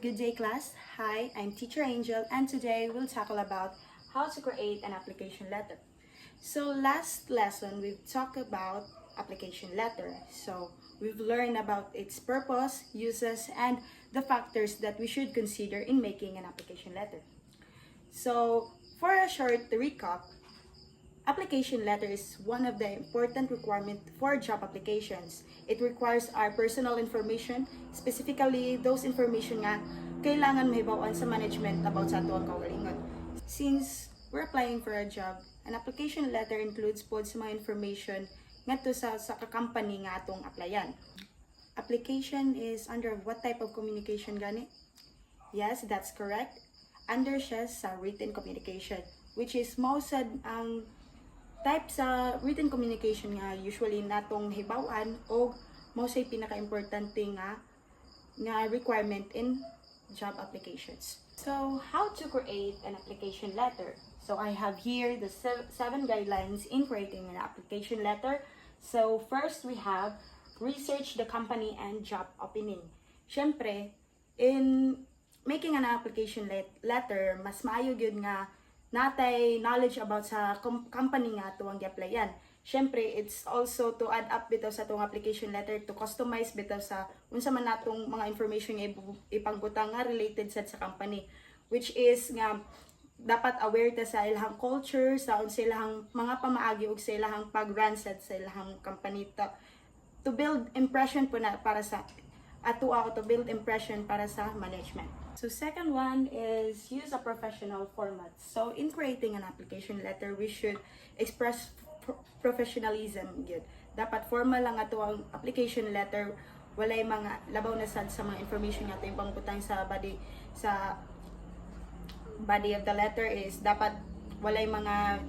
Good day, class. Hi, I'm Teacher Angel, and today we'll tackle about how to create an application letter. So last lesson, we've talked about application letter. So we've learned about its purpose, uses, and the factors that we should consider in making an application letter. So for a short recap, application letter is one of the important requirements for job applications. It requires our personal information, specifically those information nga kailangan mahibawan sa management about sa ato ang kaugalingon. Since we're applying for a job, an application letter includes pod sa mga information ngadto sa company nga atong applyan. Application is under what type of communication gani? Yes, that's correct. Under siya sa written communication, which is most ang type sa written communication nga usually natong hibaw-an o mao say pinaka-importante nga requirement in job applications. So, how to create an application letter? So, I have here the seven guidelines in creating an application letter. So, first we have research the company and job opening. Syempre, in making an application letter, mas maayo gyud nga natay knowledge about sa company nga tuwang gi-applyan. Syempre, it's also to add up bitaw sa atong application letter to customize bitaw sa unsa man natong mga information nga ipangbutang nga related sa company, which is nga dapat aware ta sa ilang culture, sa unsa ilang mga pamaagi ug sa ilang pag-run sa ilang company to build impression po na para sa to build impression para sa management. So second one is use a professional format. So in creating an application letter, we should express professionalism gyud. Dapat formal lang ato ang application letter, walay mga labaw na sad sa mga information nato yung pangbutang sa body of the letter is dapat walay mga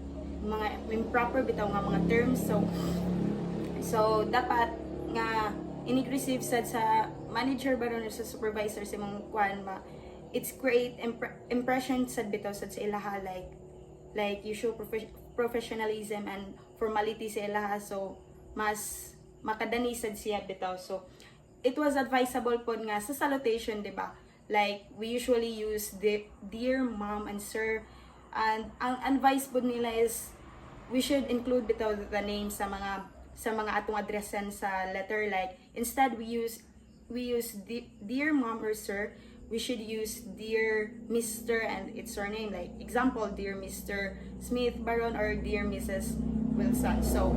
improper bitaw nga mga terms. So dapat nga in-receive sad sa manager baron sa supervisor sa mong kuan it's create impression sad bitaw sad sa ilaha like you show professionalism and formality sa ilaha, so mas makadani sad siya bitaw. So it was advisable pod nga sa salutation, di ba, like we usually use the dear mom and sir, and ang advice pod nila is we should include bitaw the name sa mga atong addressan sa letter. Like instead we use dear mom or sir, we should use dear Mr. and its surname, like example dear Mr. Smith Baron or dear Mrs. Wilson. So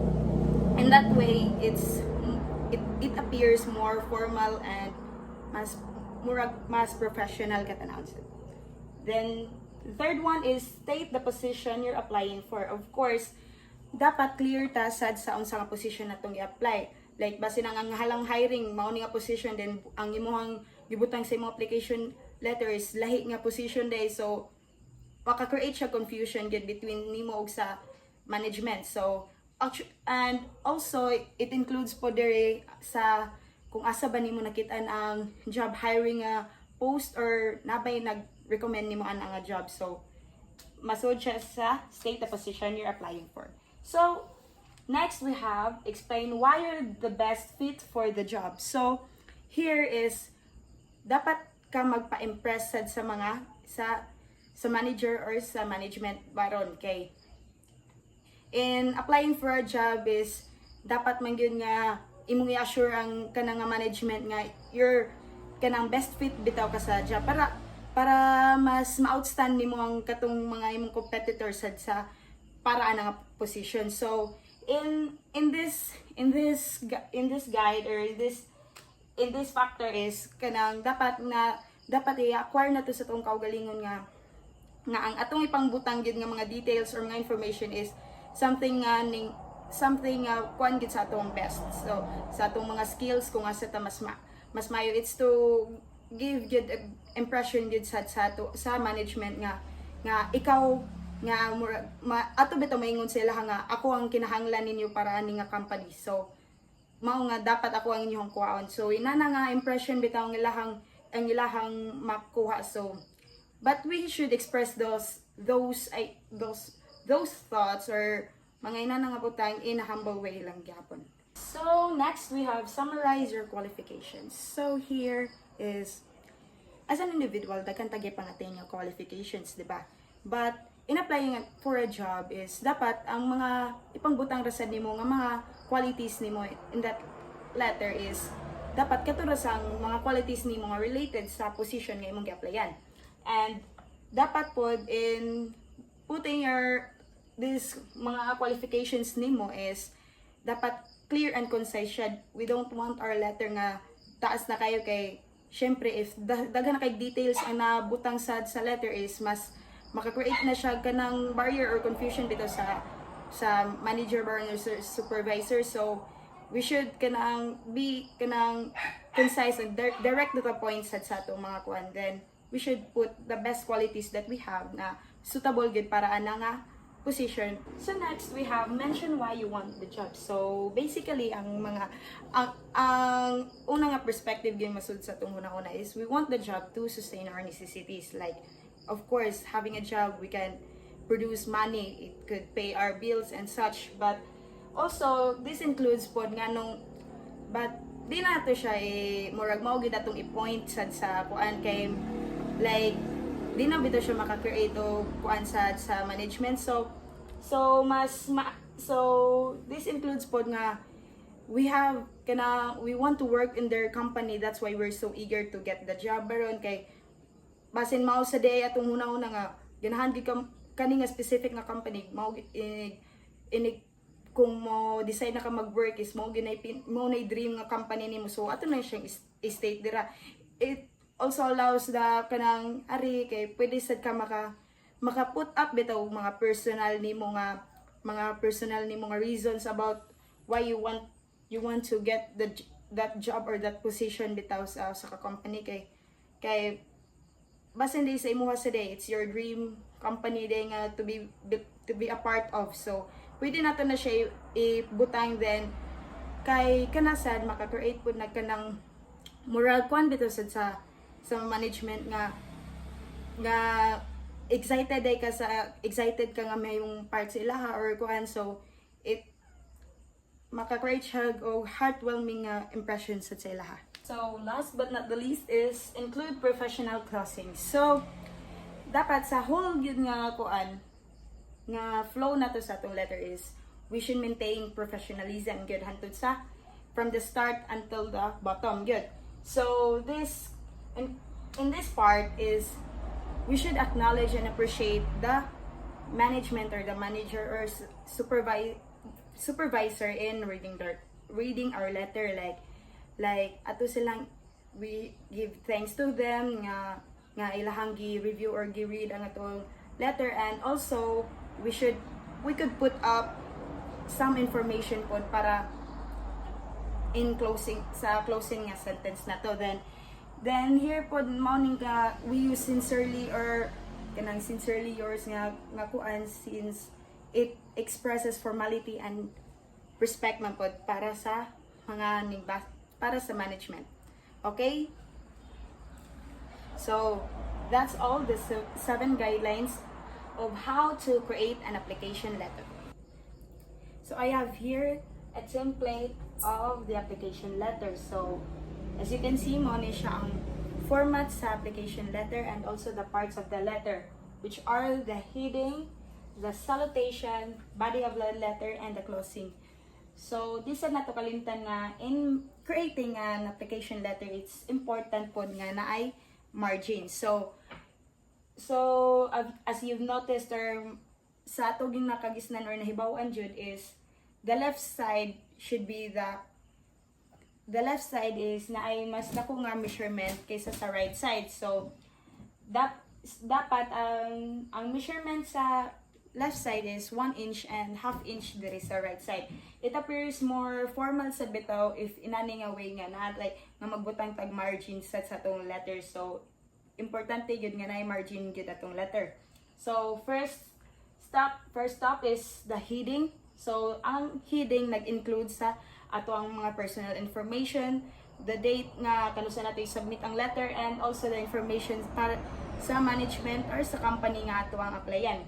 in that way it appears more formal and mas professional katanawon. Then the third one is state the position you're applying for. Of course, dapat clear ta sad sa unsa nga position natong i-apply. Like basin ang halang hiring mao ni nga position, then ang imong gibutang sa imong application letter is lahi nga position day, so maka-create siya confusion gid between nimo ug sa management. So and also it includes po dere sa kung asa ba nimo nakit-an ang job hiring post or nabay nag-recommend nimo an nga job. So masud siya sa state the position you're applying for. So next we have explain why you're the best fit for the job. So here is dapat ka magpa-impress sa mga sa manager or sa management baron kay in applying for a job is dapat man gyud nga imong i-assure ang kanang management nga you're kanang best fit bitaw ka sa job para mas ma-outstand nimo ang katong mga imong competitors sa para nga position. So in this guide or in this factor is kanang dapat i-acquire na to sa tong kaugalingon nga ang atong ipangbutang gid nga mga details or mga information is something kuan gid sa atong best. So sa atong mga skills kung asa ta mas mayo, it's to give good impression gid sa management nga ikaw nga ato bitaw maingon sila nga ako ang kinahanglan ninyo para ani nga company. So mao nga dapat ako ang inyong kuhaon. So inana nga impression bitaw ang ilahang makuha. So but we should express those thoughts or mga inana nga butang in a humble way lang gyapon. So next we have summarize your qualifications. So here is as an individual, daghan tagi pang ating qualifications, di ba? But in applying for a job is dapat ang mga ipangbutang rasad nimo nga mga qualities nimo in that letter is dapat katuro sa mga qualities nimo nga related sa position nga imong gi-applyan. And dapat pod in putting your this mga qualifications nimo is dapat clear and concise siya. We don't want our letter nga taas na kayo kay syempre if daghan na kay details ang nabutang sa letter is mas maka-create na siya kanang barrier or confusion dito sa manager or supervisor. So we should kanang be kanang concise and direct to the point sa atong mga kuan. Then we should put the best qualities that we have na suitable gid para ana nga position. So next we have mention why you want the job. So basically ang mga ang una nga perspective gyud masud sa atong una is we want the job to sustain our necessities, like of course having a job we can produce money, it could pay our bills and such, but also this includes pod nga nung but di na to siya murag mao gid atong i-point sa kuan kay like di na bitaw siya maka-create o kuan sa management. So this includes pod nga we want to work in their company, that's why we're so eager to get the job baron kay basin mao sa day atong una-una nga ganahan gid kani nga specific nga company mao inig kung mo decide na ka mag-work is mo nay dream nga company nimo, so ato na siyang state dira. It also allows the kanang ari kay pwede sad ka maka put up bitaw mga personal nimo nga reasons about why you want to get that job or that position bitaw sa company kay basin day sa imuha sa day it's your dream company day nga to be a part of. So pwede nato na siya ibutang then kay kanasad maka-create pud na kanang moral kwan bitaw sa management nga excited ka nga may yung part sa ilaha or kuan, so it maka-create siya og heartwarming impression sa ilaha. So last but not the least is include professional closing. So dapat sa whole yun nga kuan nga flow nato sa atong letter is we should maintain professionalism good hantud sa from the start until the bottom good. So this in this part is we should acknowledge and appreciate the management or the manager or supervisor in reading our letter, like ato silang we give thanks to them nga ilahang gi-review or gi-read ang atong letter. And also we could put up some information pod para in closing nga sentence na to. Then here pod morning nga we use sincerely or kanang sincerely yours nga kuan, since it expresses formality and respect man pod para sa management. Okay? So that's all the 7 guidelines of how to create an application letter. So I have here a template of the application letter. So as you can see, mo ni siya ang format sa application letter and also the parts of the letter, which are the heading, the salutation, body of the letter, and the closing. So this is nato kalimtan na in creating an application letter, it's important po nga na ay margin. So as you've noticed or sa ato ging nakagisnan or nahibaw-an jud is the left side is na ay mas dako nga measurement kaysa sa right side. So dapat ang measurement sa left side is 1 inch and half inch diri sa right side. It appears more formal sa bitaw if inani nga way nga na like nga magbutang tag margin sa atong letter. So importante gyud nga na margin gyud atong letter. So first stop is the heading. So ang heading nag-include sa ato ang mga personal information, the date nga kanusa nato i-submit ang letter, and also the information para sa management or sa company nga ato ang applyan.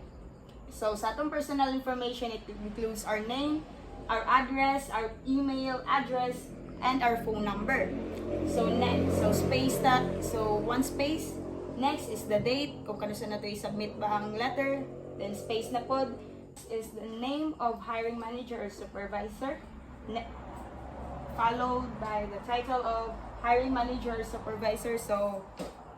So sa atong personal information, it includes our name, our address, our email address, and our phone number. So next, so space that, so one space. Next is the date, kung kanus na to i-submit ba ang letter. Then space na pod is the name of hiring manager or supervisor. Followed by the title of hiring manager or supervisor. So,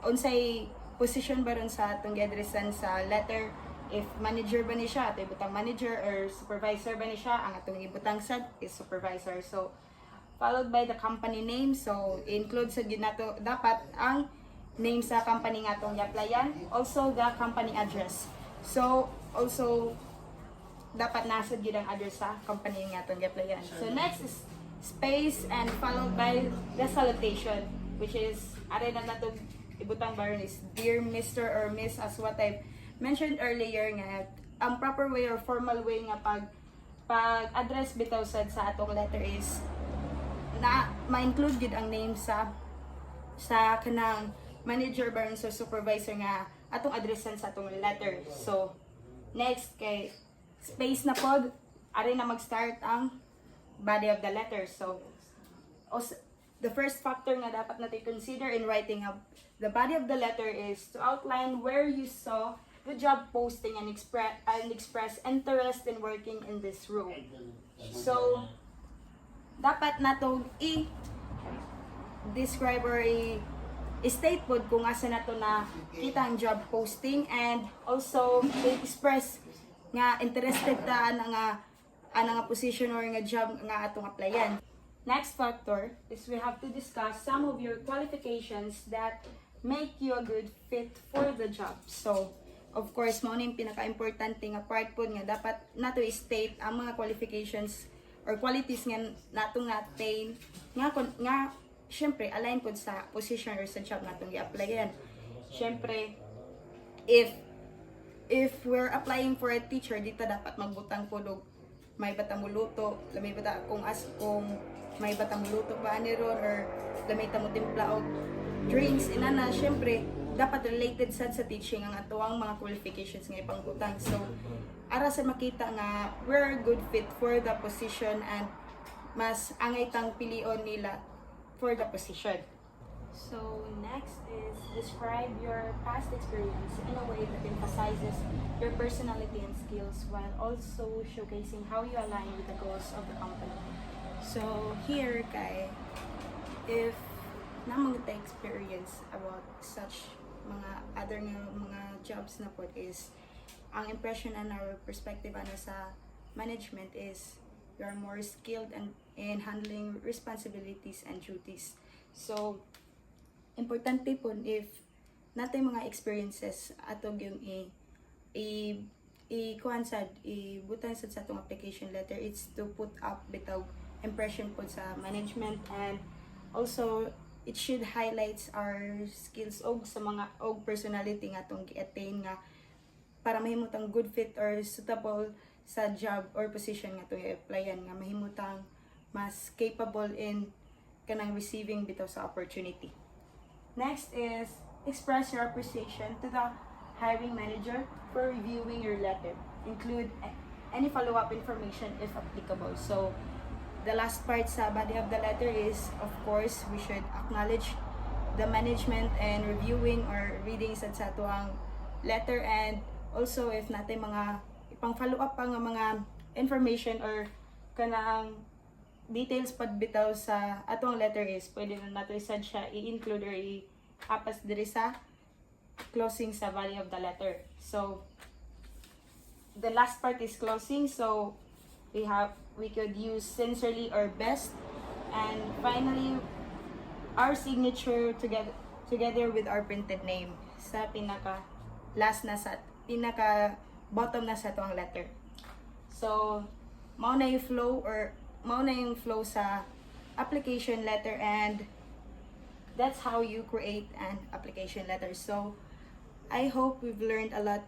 unsay position ba ron sa atong gi-addressan sa letter? If manager ba ni siya, ato ibutang manager, or supervisor ba ni siya, ang atong ibutang sad is supervisor. So, followed by the company name. So, include sa ginato dapat ang name sa company nga atong i-applyan. Also, the company address. So, also, dapat nasa gid ang address sa company nga atong i-applyan. So, next is space and followed by the salutation, which is are na natong ibutang baron is dear Mr. or Miss, as what I mentioned earlier nga ang proper way or formal way nga pag-address bitaw sad sa atong letter is na ma-include gid ang name sa kanang manager baron sa supervisor nga atong addressan sa atong letter. So next kay space na pod are na mag-start ang body of the letter. So, the first factor nga dapat natin consider in writing up the body of the letter is to outline where you saw the job posting and express interest in working in this role. So, dapat natong i-describe or i-state po kung asa na to na kita ang job posting, and also i-express nga interested ta nga nga position or nga job nga atong applyan. Next factor is we have to discuss some of your qualifications that make you a good fit for the job. So, of course, mao na yung pinaka-importante nga part po nga dapat nato i-state ang mga qualifications or qualities nga natong attain nga syempre align po sa position or sa job natong i-applyan. Syempre, if we're applying for a teacher, dito dapat magbutang pulog may bata mo luto, lamay bata kung may bata mo luto ba ani ron, or lamay ta mo timpla og drinks inana, syempre dapat related sad sa teaching ang atuang mga qualifications nga ipangbutang. So ara sa makita nga we're a good fit for the position and mas angay tang pilion nila for the position. So next is describe your past experience in a way that emphasizes your personality and skills while also showcasing how you align with the goals of the company. So here kay if namang ta experience about such mga other mga jobs na po is ang impression and our perspective ano sa management is you are more skilled and in handling responsibilities and duties. So importante po if natin mga experiences atog yung ibutang sa atong application letter, it's to put up bitaw impression po sa management, and also it should highlights our skills og sa mga og personality nga atong gi-attain nga para mahimutang good fit or suitable sa job or position nga atong i-applyan, nga mahimutang mas capable in kanang receiving bitaw sa opportunity. Next is express your appreciation to the hiring manager for reviewing your letter. Include any follow-up information if applicable. So, the last part sa body of the letter is, of course, we should acknowledge the management and reviewing or reading sa tuang letter, and also if natin mga ipang follow-up pa nga mga information or kanang details pagbitaw sa atong letter is pwede na nato isad siya i-include or i-apas diri sa closing sa body of the letter. So the last part is closing, so we could use sincerely or best, and finally our signature together with our printed name sa pinaka last na sa pinaka bottom na sa atong letter. So mao na yung flow sa application letter, and that's how you create an application letter. So I hope we've learned a lot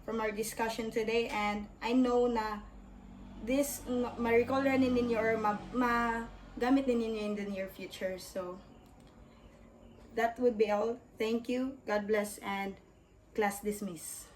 from our discussion today, and I know na this ma-recall rin ninyo or magamit din ninyo in the near future. So that would be all. Thank you, God bless, and class dismiss.